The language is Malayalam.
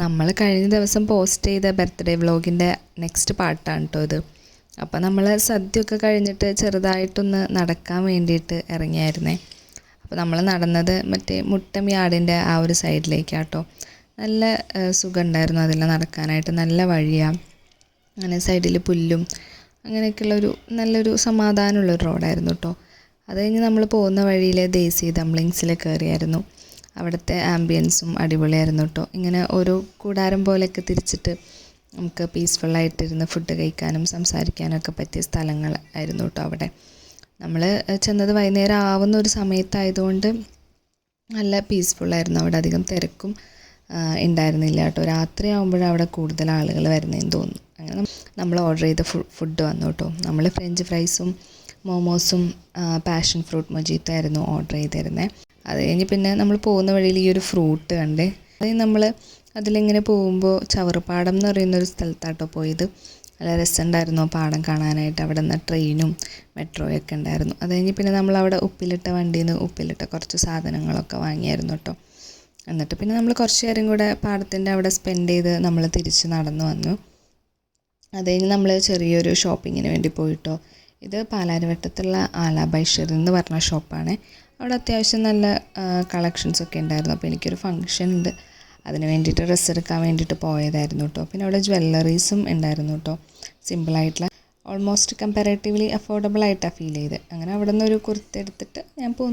നമ്മൾ കഴിഞ്ഞ ദിവസം പോസ്റ്റ് ചെയ്ത ബർത്ത്ഡേ വ്ളോഗിൻ്റെ നെക്സ്റ്റ് പാർട്ടാണ് കേട്ടോ ഇത്. അപ്പോൾ നമ്മൾ സദ്യയൊക്കെ കഴിഞ്ഞിട്ട് ചെറുതായിട്ടൊന്ന് നടക്കാൻ വേണ്ടിയിട്ട് ഇറങ്ങിയായിരുന്നേ. അപ്പോൾ നമ്മൾ നടന്നത് മറ്റേ മുട്ടമ്യാടിൻ്റെ ആ ഒരു സൈഡിലേക്കാട്ടോ. നല്ല സുഖമുണ്ടായിരുന്നു അതിൽ നടക്കാനായിട്ട്, നല്ല വഴിയാണ്. അങ്ങനെ സൈഡിൽ പുല്ലും അങ്ങനെയൊക്കെയുള്ളൊരു നല്ലൊരു സമാധാനമുള്ളൊരു റോഡായിരുന്നു കേട്ടോ. അത് കഴിഞ്ഞ് നമ്മൾ പോകുന്ന വഴിയിൽ ദേശി ഡംപ്ലിങ്സിൽ കയറിയായിരുന്നു. അവിടുത്തെ ആംബിയൻസും അടിപൊളിയായിരുന്നു കേട്ടോ. ഇങ്ങനെ ഓരോ കൂടാരം പോലെയൊക്കെ തിരിച്ചിട്ട് നമുക്ക് പീസ്ഫുള്ളായിട്ടിരുന്ന് ഫുഡ് കഴിക്കാനും സംസാരിക്കാനും ഒക്കെ പറ്റിയ സ്ഥലങ്ങളായിരുന്നു കേട്ടോ അവിടെ. നമ്മൾ ചെന്നത് വൈകുന്നേരം ആവുന്ന ഒരു സമയത്തായതുകൊണ്ട് നല്ല പീസ്ഫുള്ളായിരുന്നു. അവിടെ അധികം തിരക്കും ഉണ്ടായിരുന്നില്ല കേട്ടോ. രാത്രി ആകുമ്പോഴാണ് അവിടെ കൂടുതൽ ആളുകൾ വരുന്നതെന്ന് തോന്നുന്നു. അങ്ങനെ നമ്മൾ ഓർഡർ ചെയ്ത ഫുഡ് വന്നു കേട്ടോ. നമ്മൾ ഫ്രഞ്ച് ഫ്രൈസും മോമോസും പാഷൻ ഫ്രൂട്ട് മൊജീത്തോ ആയിരുന്നു ഓർഡർ ചെയ്തിരുന്നത്. അത് കഴിഞ്ഞ് പിന്നെ നമ്മൾ പോകുന്ന വഴിയിൽ ഈ ഒരു ഫ്രൂട്ട് കണ്ടേ. അത് നമ്മൾ അതിലിങ്ങനെ പോകുമ്പോൾ ചവറുപാടം എന്ന് പറയുന്നൊരു സ്ഥലത്താട്ടോ പോയത്. നല്ല രസമുണ്ടായിരുന്നു പാടം കാണാനായിട്ട്. അവിടെ നിന്ന് ട്രെയിനും മെട്രോയൊക്കെ ഉണ്ടായിരുന്നു. അത് കഴിഞ്ഞ് പിന്നെ നമ്മളവിടെ ഉപ്പിലിട്ട വണ്ടിയിൽ നിന്ന് ഉപ്പിലിട്ട കുറച്ച് സാധനങ്ങളൊക്കെ വാങ്ങിയായിരുന്നു കേട്ടോ. എന്നിട്ട് പിന്നെ നമ്മൾ കുറച്ച് നേരം കൂടെ പാടത്തിൻ്റെ അവിടെ സ്പെൻഡ് ചെയ്ത് നമ്മൾ തിരിച്ച് നടന്നു വന്നു. അത് കഴിഞ്ഞ് നമ്മൾ ചെറിയൊരു ഷോപ്പിങ്ങിന് വേണ്ടി പോയിട്ടോ. ഇത് പാലാരിവട്ടത്തുള്ള ആലാബൈഷർ എന്ന് പറഞ്ഞ ഷോപ്പാണ്. അവിടെ അത്യാവശ്യം നല്ല കളക്ഷൻസൊക്കെ ഉണ്ടായിരുന്നു. അപ്പോൾ എനിക്കൊരു ഫംഗ്ഷൻ ഉണ്ട്, അതിന് വേണ്ടിയിട്ട് ഡ്രസ്സ് എടുക്കാൻ വേണ്ടിയിട്ട് പോയതായിരുന്നു കേട്ടോ. പിന്നെ അവിടെ ജ്വല്ലറീസും ഉണ്ടായിരുന്നു കേട്ടോ. സിമ്പിളായിട്ടുള്ള ഓൾമോസ്റ്റ് കമ്പാരേറ്റീവ്ലി അഫോർഡബിൾ ആയിട്ടാണ് ഫീൽ ചെയ്ത്. അങ്ങനെ അവിടെ നിന്ന് ഒരു കുർത്ത എടുത്തിട്ട് ഞാൻ പോന്നു.